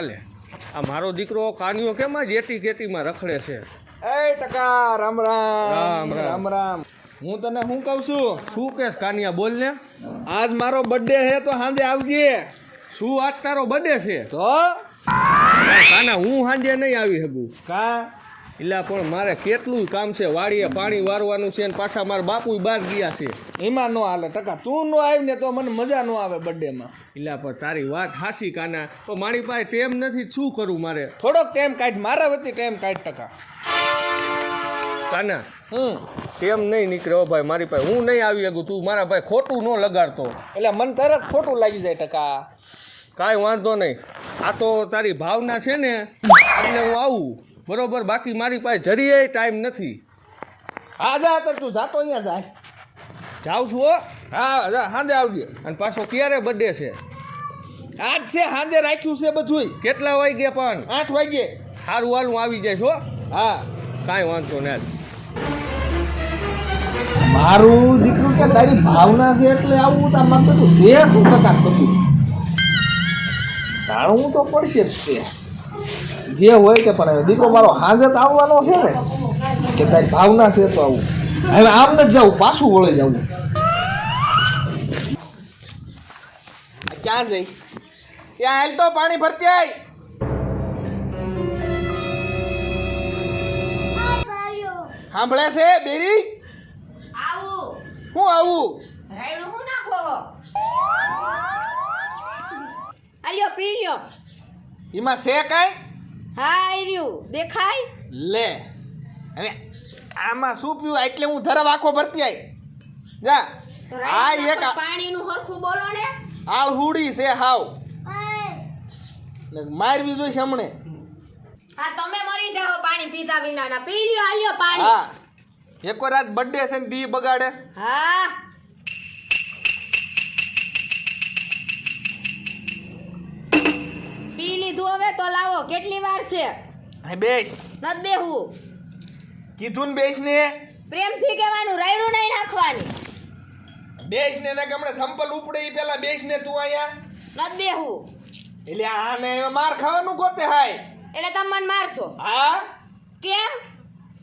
હાલે આ મારો દીકરો કાનિયો કેમ જેટી કેટીમાં રખડે છે એ ટકા રામ રામ રામ રામ. રામ રામ હું તને શું કહું છું શું કેસ કાનિયા બોલ ને આજ મારો બર્થડે છે તો સાંજે આવજે શું આજ તારો બર્થડે છે તો કાના હું સાંજે નહીં આવી શકું કા એટલે પણ મારે કેટલું કામ છે વાડીએ પાણી વારવાનું છે ને પાછા મારા બાપુ બહાર ગયા છે એમાં નો હાલે ટકા તું નો આવી ને તો મને મજા નો આવે બર્થડે માં એટલે પણ તારી વાત હાસી કાના તો મારી પાસે ટેમ નથી શું કરું મારે થોડોક ટાઈમ કાઢ મારા વતી ટાઈમ કાઢ ટકા કાના ટેમ નહીં નીકળ્યો ભાઈ મારી પાસે હું નહીં આવી શકું તું મારા ભાઈ ખોટું ન લગાડતો એટલે મને તરત ખોટું લાગી જાય ટકા કાંઈ વાંધો નહીં આ તો તારી ભાવના છે ને એટલે હું આવું બરોબર બાકી મારી પાસે જરીએ ટાઈમ નથી હા જા તો તું જાતો અહીંયા જાય જાઉં છું હો હા જા સાંજે આવજે અને પાછો ક્યારે બર્થડે છે આજ છે સાંજે રાખ્યું છે બધું કેટલા વાગે પણ 8 વાગે સારું હાલ હું આવી જઈશ હો હા કાંઈ વાંધો નહીં મારું દીકરું કે તારી ભાવના છે એટલે આવું તાર મન તો છે શું ટકા પછી જાણવું તો પડશે જ તે જે હોય તે પણ હવે દીકરો મારો હાજર આવવાનો છે ને કે તારી ભાવના છે તો આવું હવે આમ નથી જવું પાછું વળી જવું ક્યાં જઈ ત્યાં હાલ તો પાણી ભરતી આય સાંભળે છે બેરી આવું હું આવું રાયડું હું નાખો આલ્યો પી લ્યો એમાં છે કાંઈ હા આર્યું દેખાય લે હવે આમાં શું પીવું એટલે હું ધરમ આખો ભરતી આઈ જા તો આ રાયડું એક નાખો, પાણીનું હરખું બોલો ને આળ હુડી છે હાવ ને મારવી જોઈશ હમણે હા તમે મરી જાઓ પાણી પીતા વિના ના પી લ્યો આલ્યો પાણી હા એક રાત બર્થડે છે ને દી બગાડે હા પી લીધું હવે તો લાવો કેટલી વાર છે હે બેસ નત બેહું કીધું ને બેસ ને પ્રેમથી કહેવાનું રાયડું નહીં નાખવાની બેસ ને કે હમણે સંપલ ઉપડે ઈ પેલા બેસ ને તું અહીંયા નત બેહું એટલે આને માર ખાવાનું ગોતે હાય એટલે તમે મને મારશો હા કેમ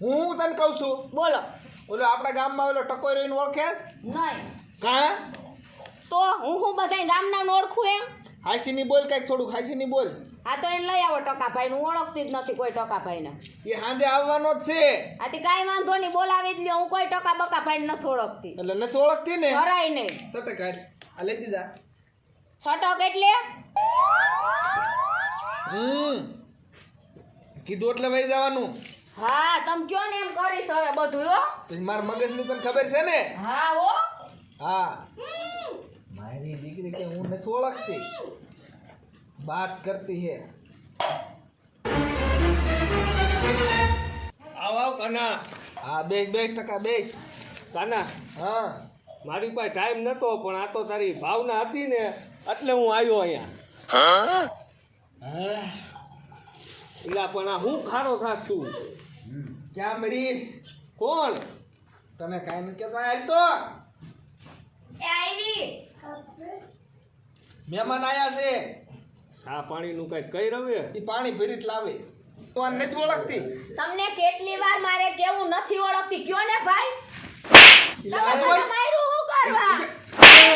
હું તને કહું છું બોલો ઓલો આપણા ગામમાં ઓલો ટકોરીને ઓળખેસ નહીં કા તો હું બધાય ગામના ઓળખું એમ હાસીની બોલ કઈક થોડુંક હાસીની બોલ આ તો એને લઈ આવો ટકાભાઈ હું ઓળખતી જ નથી કોઈ ટકાભાઈને એ સાંજે આવવાનો જ છે આથી કાંઈ વાંધો નહીં બોલાવી જ લ્યો હું કોઈ ટકા બકાભાઈ નથી ઓળખતી એટલે નથી ઓળખતી ને કરાય નહીં સટક હાલ આ લઈ દીધા છટક એટલે કીધું એટલે વહી જવાનું હા તમે કયો ને એમ કરીશ હવે બધું હો પછી મારા મગજની તને ખબર છે ને હા હો હા મારી દીકરી કે હું નથી ઓળખતી બાત કરતી હે આવ કાના હા બેસ બેસ ટકા બેસ કાના હા મારી પાસે ટાઈમ નતો પણ આ તો તારી ભાવના હતી ને એટલે હું આવ્યો અહીંયા એટલે પણ આ હું ખારો થાક છું ક્યાં મરી કોણ તને કાંઈ નથી કહેતો હાલ તો એ આવી મહેમાન આયા છે ચા પાણીનું કઈ કઈ રવે એ પાણી ભરીત લાવે તો આ નથી ઓળખતી તમને કેટલી વાર મારે કેવું નથી ઓળખતી કયો ને ભાઈ તમે આ મને માર્યું હું કરવા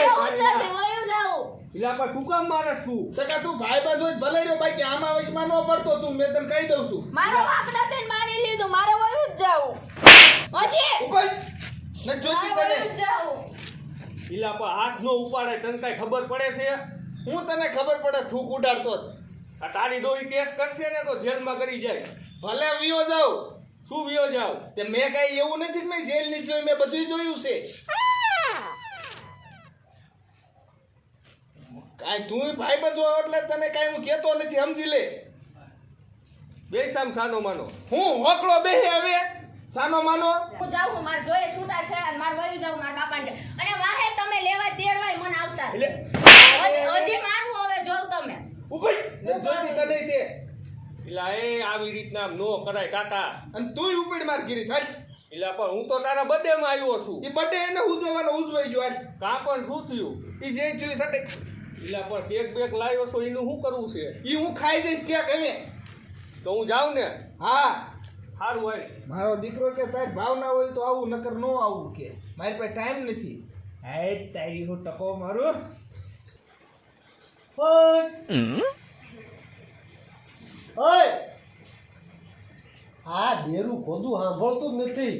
હું નથી વયું જાઉં એટલે પણ શું કામ મારે તું સકા તું ભાઈ બાજુ જ ભલે રહ્યો બાકી આમાં વશમાં ન પડતો તું મેં તને કહી દઉં છું મારો વાપ નથી ને માની લીધું મારે વયું જ જાઉં હજી ઉપર ન જોતી મારે તને વયું જ જાઉં એટલે પણ હાથ નો ઉપાડે તને કઈ ખબર પડે છે હું તને ખબર પડે થૂક ઉડાડતો જ આ તારી ડોહી કેસ કરશે ને તો જેલમાં કરી જાય ભલે વિયો જાઉં શું વિયો જાવ તે મેં કઈ એવું નથી કે મેં જેલ ની જોઈ મેં બધું જોયું છે કાંઈ તું ભાઈ બધો એટલે તને કાંઈ હું કહેતો નથી સમજી લે બે સામ સાનો માનો હું હોકળો બેહે હવે સાનો માનો હું જાઉં મારે જોઈએ છૂટા છેડા ને મારે વયું જાઉં મારા બાપાને છે. અને વાહે તમે લેવા તેડવાય મને આવતા એટલે હજી મારવું હવે જોઉં તમે ઉપર જોતી તને તે એટલે એ આવી રીતના નો કરાય કાકા અને તુંય ઉપડી માર ગીરી થાય એટલે પણ હું તો તારા બર્થડે માં આવ્યો છું એ બર્થડે એને ઉજવવાનો ઉજવાઈ ગયો આજ કા પણ શું થયું એ જે જોઈ સટે એટલે પણ કેક બેક લાવ્યો છો એનું શું કરવું છે? ઈ હું ખાઈ જઈશ કેક હવે. તો હું જાઉં ને? હા, સારું હોય. મારો દીકરો કે તાર ભાવ ના હોય તો આવું, નકર નો આવું કે મારી પાસે ટાઈમ નથી. હાય તારી હું ટકો મારું. ઓય આ બેરું ખોદું સાંભળતું જ નથી.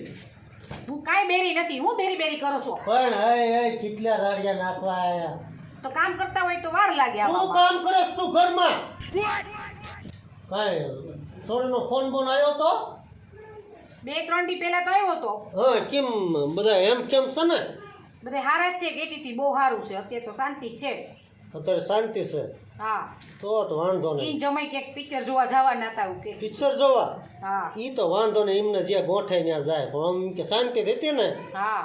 હું કાંઈ બેરી નથી. હું બેરી કરો છો? પણ હે કેટલા રાડિયા નાખવા આયા. તો કામ કરતા હોય તો વાર લાગે શું આવામાં. કામ કરસ તું ઘરમાં? કાંઈ સોરીનો ફોન બોન આવ્યો તો? 2-3 દી પહેલા તો આવ્યો હતો. હા, કેમ બધા એમ કેમ છે ને? બધે હારા જ છે. કહેતી હતી બહુ સારું છે. અત્યારે તો શાંતિ જ છે. અત્યારે શાંતિ છે હા, તો વાંધો ઈ નહીં. જમાઈ કે પિક્ચર જોવા જવાના હતા એવું કે. પિક્ચર જોવા હા ઈ તો વાંધો નહીં, એમને જ્યાં ગોઠે ત્યાં જાય, પણ આમ કે શાંતિ રહેતી ને હા,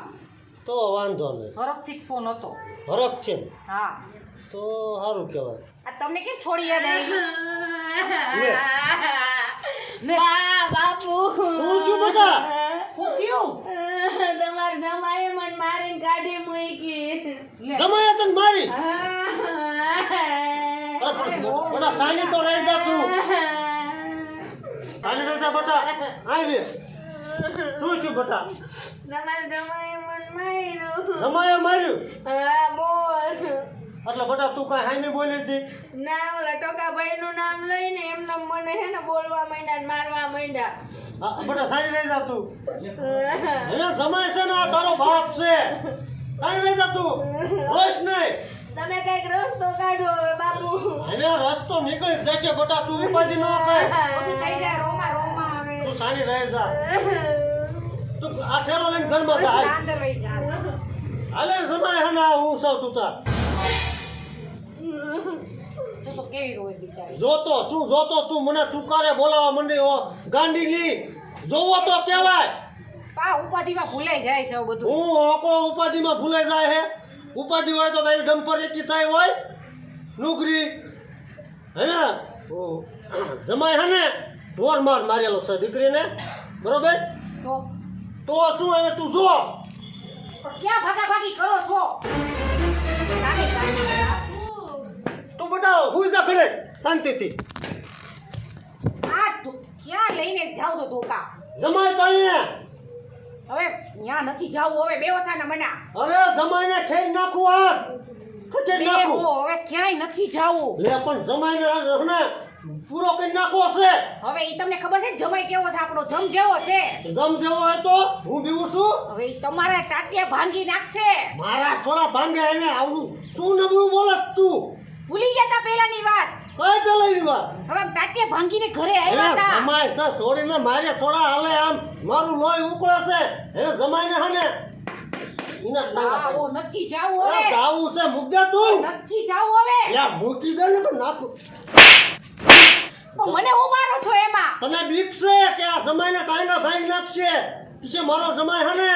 તો વાંધો નહીં. હરખથી જ ફોન હતો. હરખ છે ને હા, તો સારું કહેવાય. આ તમને કેમ છોડી યાદ આવી? બા બાપુ શું થયું બેટા? શું થયું? તમાર જમાએ મને મારીને કાઢી મૂકી. જમાયા તને મારી? બેટા સાની તો રહી જા તું. સાની રહી જા બેટા. આવી શું થયું બેટા? તમાર જમાએ મને માર્યું. જમાયા માર્યું? હા બોલ. એટલે બેટા તું કાંઈ હાઈ નહીં બોલી હતી? ના ઓલા ટોકાભાઈ નું નામ લઈને એમને મને હે ને બોલવા માંડ્યા ને મારવા માંડ્યા. હા, બેટા સાની રહી જા તું. એને જમાય છે ને આ તારો બાપ છે. સાની રહી જા તું. રોશ નહીં. તમે કઈક રસ્તો કાઢો હવે બાપુ. એને રસ્તો નીકળી જ જશે બેટા, તું ઉપાધિ ન કર. બધું થઈ જાય. રોમાં આવે. તું સાની રહી જા. તું આ ઠેલો લઈને ઘરમાં જા. હાલ. અંદર વહી જા. હાલે જમાય હે ને આ હું સૌ તું તાર. જો તો કેવી રોય બિચારી. જોતો શું જોતો તું મને તુકારે બોલાવા મંડી હો ગાંડીજી. જોવો તો કહેવાય. પા ઉપાધિમાં ભૂલાઈ જાય છે હવે બધું. હું ઓકો ઉપાધિમાં ભૂલાઈ જાય હે. ઉપાધિ હોય તો તારી ડમ્પર એકી થાય હોય નુકરી હે ને. જમાય હે ને ઢોર માર મારેલો છે દીકરીને, બરોબર? તો તો શું હવે તું જો. પણ ક્યાં ભાગાભાગી કરો છો? સાની સાની. તું બેટા હુઈ જા ઘરે શાંતિથી. આ તું ક્યાં લઈને જાવ છો ધોકા? જમાય પાસે. હવે ત્યાં નથી જાવું. હવે બે ઓછાના મના. અરે જમાઈને ખેઈ નાખું હાથ. ખચેડ નાખું. બેહો, હવે ક્યાંય નથી જાવું. લે પણ જમાઈને હને પૂરો કરી નાખવો છે. હવે ઈ તમને ખબર છે જમાઈ કેવો છે આપણો? જમ જેવો છે. જમ જેવો હોય તો હું બીવું છું. હવે ઈ તમારા ટાટિયા ભાંગી નાખશે. મારા થોડા ભાંગે એને આવડું શું નબળું બોલત તું? ભૂલી ગયા તા પહેલાની વાત. કઈ પેલાની વાત? હવે આમ ટાટિયા ભાંગીને ઘરે આવ્યા એને તા. જમાય છે છોડીને મારે થોડા હાલે આમ મારું લોહી ઉકળે છે. એને જમાઈને હને એના ના, ઓ નથી જાવું હવે. જાવું છે મુદ્દા તું. નથી જાવું હવે. યા મૂકી દે ને તો નાખું. પણ મને હું મારો છો એમાં? તને બીક છે કે આ જમાઈને ટાંગા ભાંગી નાખશે? પછી મારો જમાઈ હને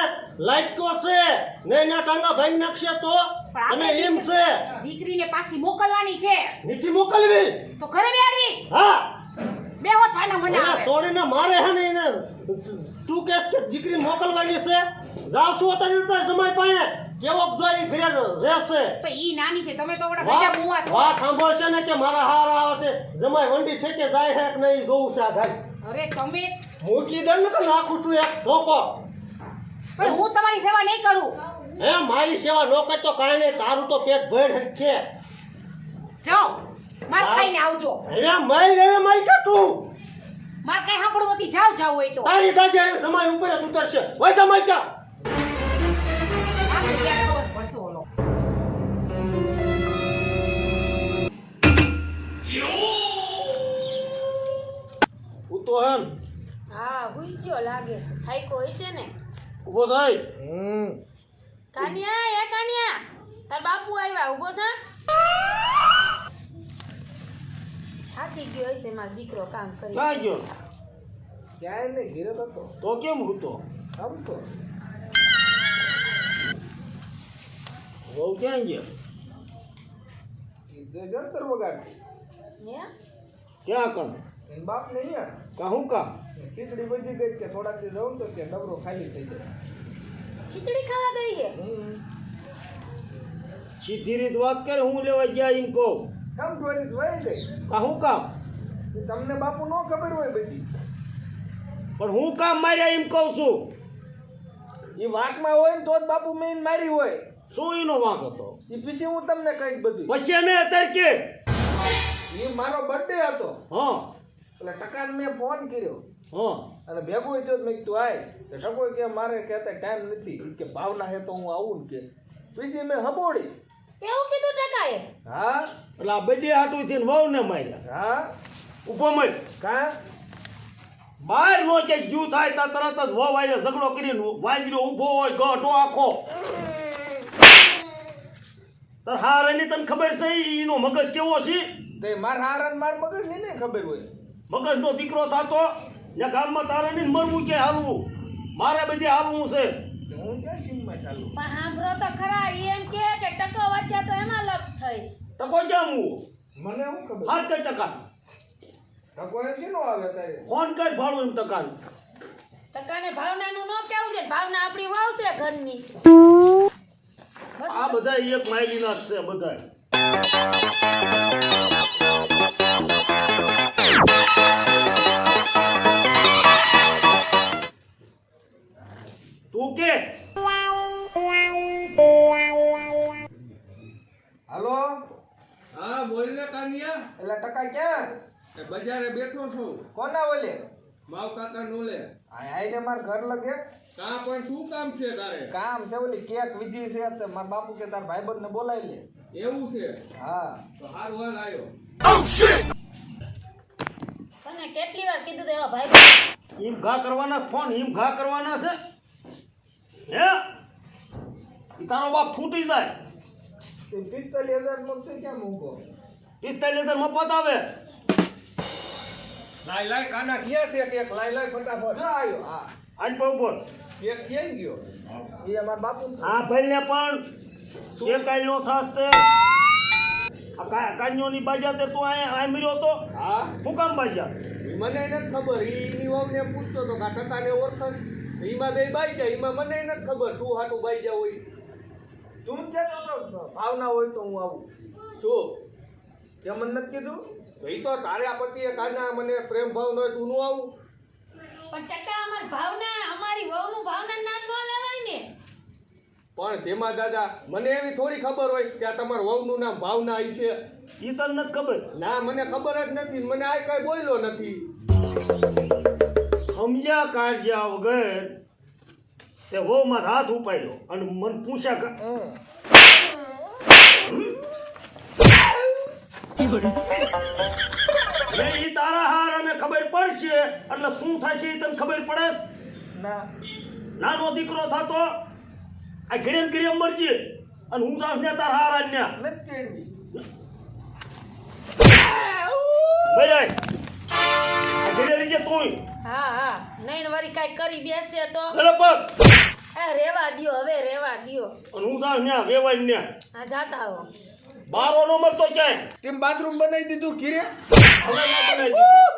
લાઈટકો છે ને એના ટાંગા ભાંગી નાખશે તો પણ અને આપણે એમ છે દીકરીને પાછી મોકલવાની છે. નીચે મોકલવી. તો ઘરે બેહાડવી. હા, બેહો છાના મના એને આવે. છોડીને મારે હે ને એને તું કહેશ કે દીકરી મોકલવાની છે. જાવ છું અત્યારે તાર જમાઈ પાસે કેવો જોઈ ઘરે રહેશે. તો ઈ નાની છે. તમે તો ઓલા ગજા મુવા છો. વાત સાંભળશે ને કે મારા હારા આવે છે. જમાઈ વંડી ઠેકે જાય છે કે નહીં જોવું છે આ ગાય. અરે તમે મૂકી દે ને તો નાખું છું એક ધોકો. પણ હું તમારી સેવા નહીં કરું. હે મારી સેવા નો કરતો કાંઈ નહીં, તારું તો પેટ ભર છે. જાઓ માર ખાઈને આવજો. હવે મારી કે તું માર કઈ સાંભળવું નથી. જાવ જાવ હોય તો તારી દાજે જમાઈ ઉપર જ ઉતરશે. હોય જા મારી કા. આપણે ક્યાં ખબર પડશે ઓલો. હું તો હે ને હા હુઈ ગયો લાગે છે. થાયકો હશે ને. ઊભો થાય. કાનિયા એ કાનિયા તાર બાપુ આવ્યા. ઊભો થા. થાકી ગયો હશે મારો દીકરો કામ કરી. ક્યાં ગયો? ક્યાંય નહીં, ઘેરે જ હતો. તો કેમ હતો? આમ તો વહુ ક્યાં ગયા? ઈ જે જંતર વગાડતી હે ક્યાં કણ? એન બાપ ને અહીંયા કા હું કા? ખીચડી બચી ગઈ કે થોડાક દી રહું તો કે ડબરો ખાલી થઈ જાય. ખીચડી ખાવા ગઈ છે. સીધી રીત વાત કરે હું લેવા ગયા એમ કહું કામ ચોરી વહી ગઈ કા હું કામ તમને બાપુ નો ખબર હોય બધી પણ હું કામ માર્યા એમ કહું છું એ વાંકમાં હોય ને તો જ બાપુ મેન મારી હોય શું એનો વાંક હતો એ પછી હું તમને કહીશ બધું પછી અમે અત્યારે કે એ મારો બર્થડે હતો હા એટલે ટકાને મેં ફોન કર્યો હા અને ભેગું થયો તો મેં કીધું આય તો ટકો કે મારે કહેતા ટાઈમ નથી ઈ કે ભાવના હે તો હું આવું ને કે પછી મેં હબોડી એવું કીધું ટકાએ હા એટલે આ બધી હાટું થઈને વહુ ને માર્યા હા ઉભો મળ કા બહાર નો ક્યાંક જીવ થાય ત્યાં તરત જ વહુ આવીને ઝઘડો કરીને વાંદરો ઊભો હોય ગઢો આખો તાર હાર એની તને ખબર છે એનો મગજ કેવો છે તે માર હારાન માર મગજ ને ખબર હોય મગજનો દીકરો થાતો ને ગામમાં તારે નહીં મરવું કે હાલવું મારે બધે હાલવું છે તો હું ક્યાં સીમમાં ચાલુ પણ સાંભળો તો ખરા ઈ એમ કે ટકો વાંચ્યા તો એમાં લપ થઈ ટકો જામ હું મને શું ખબર 7% ટકો એમ શીનો આવે તારે ફોન કર ભાડું એમ ટકાનું ટકાને ભાવનાનું નો કેવું છે ભાવના આપણી વાવ છે ઘરની આ બધા એક માયલીના જ છે બધા તું કે હાલો હા બોલ ને કાનિયા એટલે ટકા ક્યાં એ બજારે બેઠો છું કોના ઓલે માવ કાકા નો લે આઈને માર ઘર લગે કા પણ શું કામ છે તારે કામ છે ઓલી કેક વિધિ છે તો માર બાપુ કે તાર ભાઈબંધ ને બોલાવી લે એવું છે હા તો હારું હાલ આવ્યો તને કેટલી વાર કીધું તો એવા ભાઈ ઈમ ઘા કરવાના ફોન ઈમ ઘા કરવાના છે હે ઈ તારો બાપ ફૂટી જાય તે 45000 નો છે ક્યાં મૂકો 45,000 મફત આવે લાય લાય કાના ક્યાં છે કેક લાય લાય ફટાફટ જો આયો હા આજ પર ઉપર કેક ક્યાં ગયો એ અમાર બાપુ આ ભાઈને પણ એ કાઈ નો થાસ તે આ કાન્યોની બાજા તે તું આ મર્યો તો હા હું કામ બાજા મને નથી ખબર ઈની વહુને પૂછતો તો કે આ ટકાને ઓળખસ ઈમાં બે બાઈ જાય ઈમાં મને નથી ખબર શું હાટું બાઈ જાય હોય તું કેતો તો ભાવના હોય તો હું આવું શું તે મને નથી કીધું તો ઈ તો તારા પતિએ કાના મને પ્રેમ ભાવ ન હોય તું નું આવું પણ ટકા અમાર ભાવના અમારી વહુનું ભાવના નામ ન લેવાય ને પણ જેમાં દાદા મને એવી થોડી ખબર હોય કે આ તમારા વહુનું નામ ભાવના હશે ઈ તને નથી ખબર ના મને ખબર જ નથી મને આ કઈ બોલ્યો નથી સમજ્યા કાઢ્યા વગર તે વહુમાં હાથ ઉપાડ્યો અને મને પૂછ્યા ઈ તારા હાર અને ખબર પડશે એટલે શું થાય છે ઈ તને ખબર પડે ના નાનો દીકરો થતો આ ઘરે ને ઘરે મરજે અને હું જાઉં ને તાર હાર આન્યા નથી કેળવી મરાય આ ઘરે લઈ જા તું હા હા નહીં વરી કાઈ કરી બેસે તો ગળે પગ એ રેવા દ્યો હવે રેવા દ્યો અને હું જાઉં ને વેવાય ને આ જાતા હો બારો નો મરતો ક્યાંય તેમ બાથરૂમ બનાવી દીધું ઘીરે હવે ના બનાવી દીધું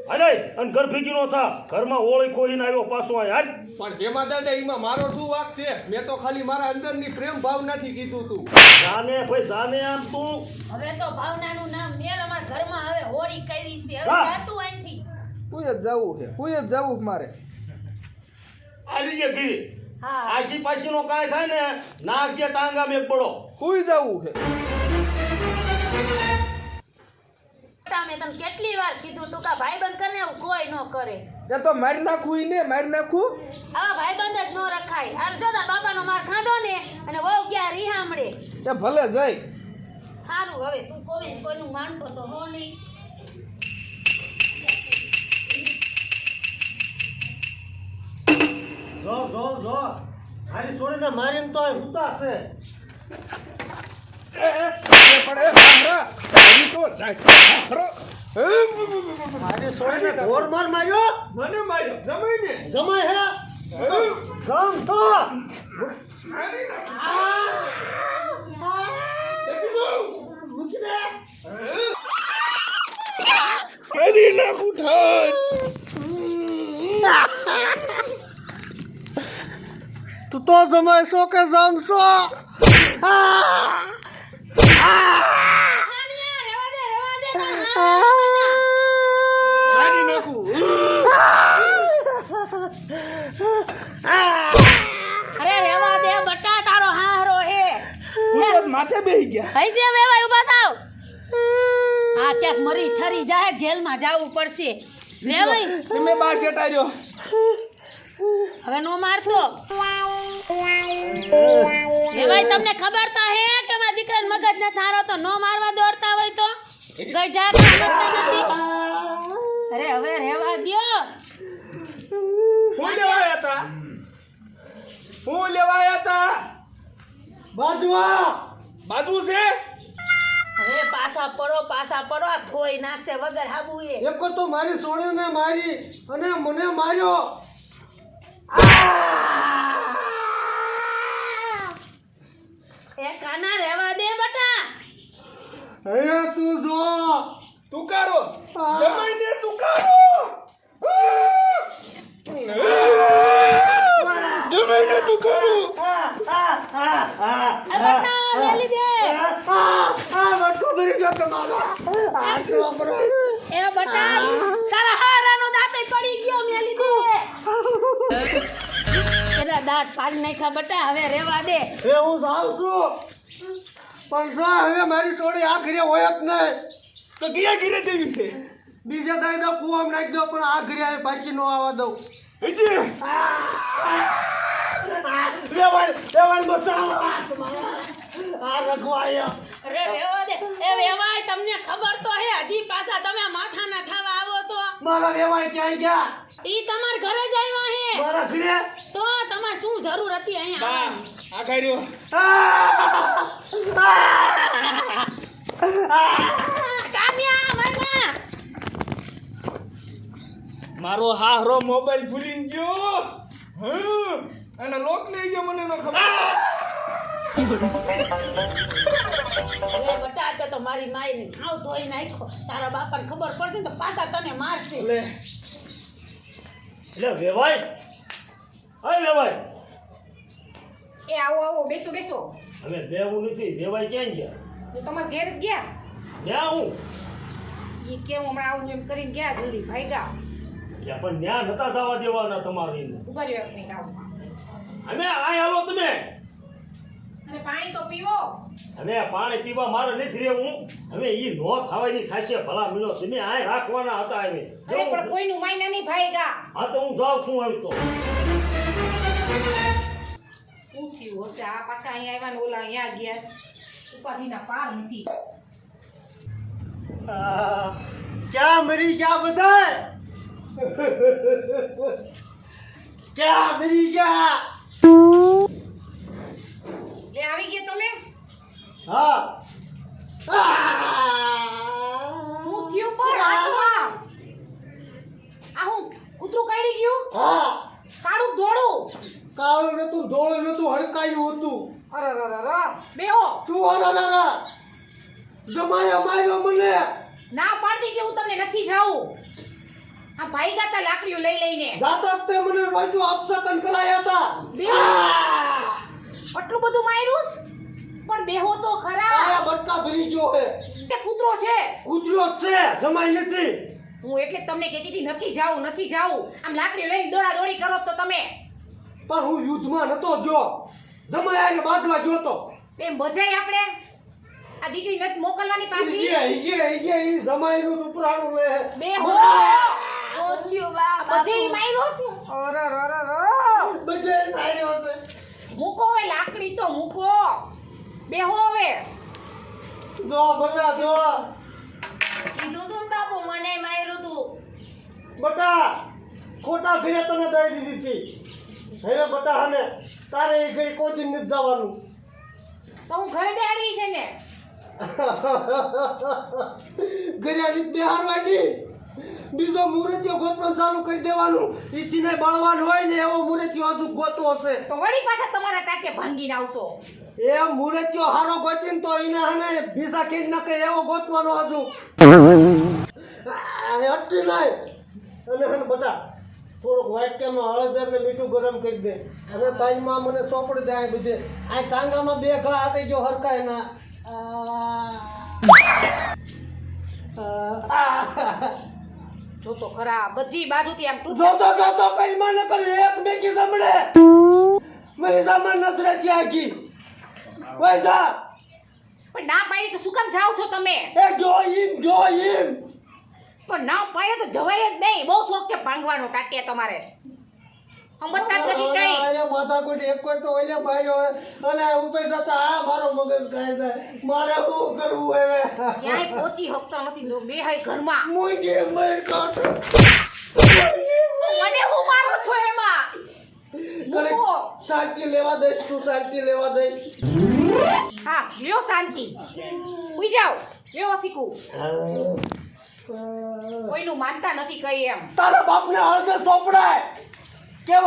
અરે અને ઘર ભેગી નો થા ઘરમાં ઓળી ખોઈને આવ્યો પાછો આય હાલ પણ જેમાં દાદા એમાં મારો શું વાક છે મેં તો ખાલી મારા અંદરની પ્રેમ ભાવનાથી કીધું તું જાને ભાઈ જાને આમ તું હવે તો ભાવનાનું નામ મેલ અમાર ઘરમાં હવે હોળી કરી છે હવે હા. જાતું અહીંથી હું જ જવું છે હું જ જવું મારે આલી જે ઘીરી હા આજી પાછી નો કાંઈ થાય ને નાક જે ટાંગા મેં પડો હું જવું છે મેં તને કેટલી વાર કીધું તું કા ભાઈબંધ કરે એવું કોઈ ન કરે એ તો મારી નાખું ઈ ને મારી નાખું આવા ભાઈબંધ જ ન રખાય હાલ જો તાર બાપાનો માર ખાધો ને અને વહુ ગયા રી હામડે એ ભલે જઈ સારું હવે તું કોઈનું માનતો તો હો નહીં જો હારી છોડીને મારીને તો હુતા છે પણ એ હારા હરી તો જાય હારો હારી છોડીને ઢોર માર માર્યો મને માર્યો જમાઈ ને જમાય હે ગામ તો મૂકી દે કરી નાખું ઠાન તું તો જમાય છો કે જામ છો ખાનિયા, રહેવા દે તાર હા. મારી નાખું. અરે રહેવા દે બટા, તારો હારો હે. હું તો માથે બેહી ગયા. હઈ છે વેવાય ઊભા થાવ. હા ક્યાંક મરી ઠરી જાય, જેલમાં જાવું પડશે. વેવાય તમે બા શેટાડ્યો. હવે નો મારતો. વેવાય તમને ખબર તો હે કે મારા દીકરાને મગજ ન થારો તો નો મારવા દોડતા હોય તો ગઈઢા સમજતા નથી. અરે હવે રહેવા દ્યો. હું લેવા આયા હતા. હું લેવા આયા હતા. બાજવા બાજુ છે. હવે પાછા પડો આ થોઈ નાખશે વગર હાબુ એ. એક તો મારી સોળીને મારી અને મને માર્યો એ કાના રહેવા દે બટા. હે તું જો તુકારો. જમાઈને તુકારો. જમાઈને તુકારો. એ બટા મેલી દે. વટકો ભરી ગયો તમારો આ છોકરો એ બટા તારા હારાનો દાંત પડી ગયો મેલી દે. એના દાંત પાડી નાખ્યા બટા, હવે રહેવા દે. એ હું જાઉં છું પણ જો હવે મારી સોળી આ ઘરે હોય જ નહીં તો ક્યાં ઘીરે દેવી છે. બીજે દઈ દો કુવામાં નાખી દો પણ આ ઘરે આવી પાછી ન આવવા દઉં હજી રેવાડ બચાવો આ રઘવાયો અરે રહેવા દે. એ વેવાય તમને ખબર તો હે હજી પાછા તમે માથાના થાવા આવો છો. મારા વેવાય ક્યાંય ગયા ઈ તમાર ઘરે જ આવ્યા હે મારા ઘરે તો તમારે શું જરૂર હતી અહીંયા બા આવવાની? આ ખાઈ કામ્યા મરના. મારો હારો મોબાઈલ ભૂલી ગયો. અને લોક લઈ ગયો મને નો ખબર. અરે બટા તે તો મારી માઈને ઘાવ ધોઈ નાખ્યો. તારા બાપાને ખબર પડશે ને તો પાછા તને મારશે. લે એટલે વેવાય અય વેવાય એ આવો આવો બેસો બેસો. હવે બેવું નથી વેવાય ક્યાં ગયા તો તમારા ઘેર જ ગયા. ન્યા હું એ કેમ હમણાં આવું એમ કરીને ગયા જલ્દી ભાગ્યા. યા પણ ન્યા નતા જવા દેવાના તમારી ઉભા રહ્યો એક મિનિટ આવો. અમે આ હાલો તમે અને પાણી તો પીવો. હવે પાણી પીવા મારે નથી રહેવું હવે ઈ નો ખાવાની થશે ભલા મીનો તમે આ રાખવાના હતા હવે અરે પણ કોઈનું માયના નહીં ભાગ્યા. હા તો હું જાઉં છું આવી તો શું થયું હશે આ પાછા અહીંયા આવ્યા ને ઓલા અહીંયા ગયા છે. ઉપાધિના પાર નથી. ક્યાં મરી ગયા બધા ક્યાં મરી ગયા લે આવી ગયા તમે. હા હું થયું પણ હાથમાં આ હું કૂતરું કાઢી ગયું. હા કાળું ધોળું. કાળું નતું ધોળું નતું હડકાયું હતું અરે બેહો. શું અરરરા જમાયા માર્યો મને ના પાડતી કે હું તમને નથી જાવું. આ ભાઈ ગાતા લાકડીઓ લઈ લઈને જાતા તે મને રોજો અપસકન કરાયા હતા બેહો. આટલું બધું માર્યું છે? પણ બેહો તો ખરા. આયા બટકા ભરી ગયો હે કે કૂતરો છે. કૂતરો જ છે જમાઈ નથી હું એટલે જ તમને કહેતી હતી નથી જાવું નથી જાવું. આમ લાકડીઓ લઈને દોડા દોડી કરો તો તમે પણ હું યુદ્ધમાં નતો જો જમાઈ આને બાજવા ગયો તો એમ બજાય આપણે આ દીકરી નથી મોકલવાની પાછી. ઈ જમાઈનું ઉપરાણું લે બેહો. બધેય માર્યો છે. બધે માર્યો છે મૂકો હવે લાકડી તો મૂકો. બેહો હવે. જો બટા જો કીધું તું ને બાપુ મને માર્યું તું. બટા ખોટા ઘરે તને દઈ દીધી હતી હવે બટા હને તારે એ ઘરે કોચિંગ નથી જવાનું તો હું ઘરે બેહાડવી છે ને. ઘરે આની બેહારવાની બીજો મુહૂર્તિયો ગોતવાનું ચાલુ કરી દેવાનું ઈથી ને બળવાન હોય ને એવો મુહૂર્તિયો હજુ ગોતો હશે તો વળી પાછા તમારા ટાંકે ભાંગીને આવશો. એ મુહૂર્તિયો હારો ગોતીને તો એને હને ભીસા ખેડ નાખે એવો ગોતવાનો હજુ અટકી નહીં અને હને બટા થોડુંક વ્હાઈટ કેમ હળદર ને મીઠું ગરમ કરી દે અને તાઈમાં મને સોંપડી દે આ બધે આ ટાંગામાં 2 ઘા આપી જો હરકાય ના જો તો ખરા બધી બાજુથી આમ તૂટ જોતો કઈ માં ન કરી એક મેકી સાંભળે મારી સામાન નજરે થી આખી વઈ જા પણ ના પાડી તો શું કામ જાવ છો તમે એ જોઈમ પણ ના પાડે તો જવાય જ નહીં બહુ શોખ છે ભાંગવાનો ટાટિયા તમારે સમજતા જ નથી કઈ અરે માથા કોઈ એક કોઈ તો ઓલે ભાઈ હોય અને ઉપર જતા આ મારો મગજ ખાય છે મારે શું કરવું હવે ક્યાંય પહોંચી શકતો નથી તો બે હાય ઘરમાં મુઈ મર કાઢ મને હું મારું છો એમાં મૂકો. શાંતિ લેવા દે તું શાંતિ લેવા દે હા લ્યો શાંતિ ઉઈ જાઓ લ્યો શીખું કોઈનું માનતા નથી કઈ એમ તારા બાપને હળદર સોપડાય કેમ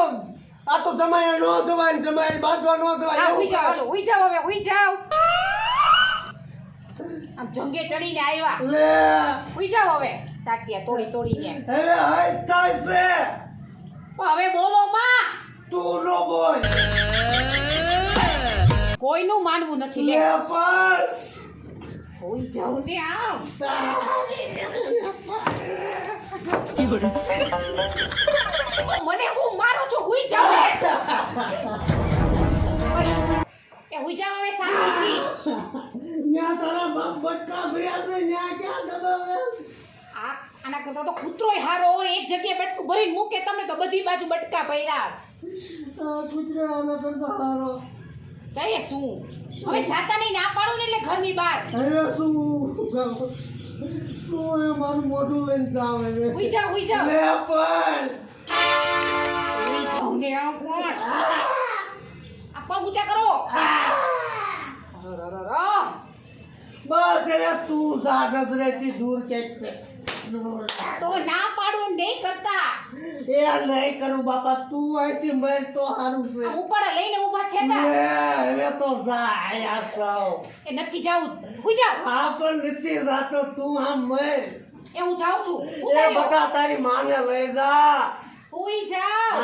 આ તો જમાય નો જમાય બાજવા નો જવાય હા એવું ઉઈ જાઓ હાલો, ઉઈ જાઓ હવે ઉઈ જાઓ આમ જંગે ચડીને આવ્યા લે ઉઈ જાઓ હવે ટાટિયા તોડીને હવે હાય થાય છે પણ હવે બોલો માં તું નો બોલ કોઈનું માનવું નથી લે લે પણ ઉઈ જાઓ ને આમ મને હું મારો છો હુઈ જાવ એ હુઈ જાવ હવે શાંતિથી ન્યા તારા બાપ બટકા ભર્યા છે ન્યા ક્યાં દબાવે આ આના કરતા તો કૂતરોય હારો હોય એક જગ્યાએ બટકું ભરીને મૂકે તમને તો બધી બાજુ બટકા ભર્યા કુતરા આના કરતા હારો કહીએ શું હવે જાતા નહીં ના પાડું ને એટલે ઘરની બહાર હવે શું એ મારું મોઢું લઈને જાવ હવે હુઈ જાવ લે પણ હુઈ જાવ ને આમ પણ આ પગ ઊંચા કરો બસ હવે તું જા નજરેથી દૂર ક્યાંક છે તો ના પાડું એમ નહીં કરતા એ નહીં કરું બાપા તું અહીંથી મર તો સારું છે આ ઉપાડા લઈને ઊભા છે તા લે હવે તો જા આયા જાવ એ નથી જાવું હુઈ જાવ આ પણ નથી જાતો તું આમ મર એ હું જાઉં છું એ ઉતાર્યો. બટા તારી માને લઈ જા હુઈ જાવ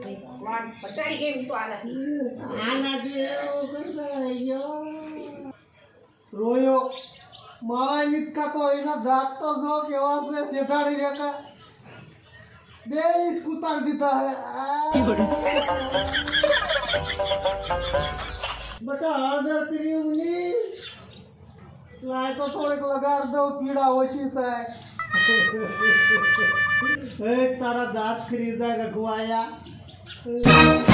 ભગવાન પટાડી ગઈ હું તો આનાથી આના જેવો કંટાળ્યો રોયો માવા નીતકા તો એના દાંત તો જો કેવા છે શેઠાડી રેખા બે સ્કૂટર દીધા હે બટા હળદર પીર્યું ની લાય તો થોડીક લગાડ દઉં પીડા ઓછી થાય હે તારા દાંત ખરી જાય રઘવાયા